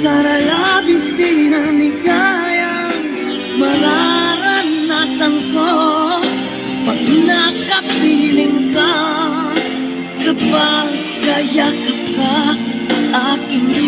Sana labis din ang ligayang mararanasan ko pag nakapiling ka, kapag kayakap ka aking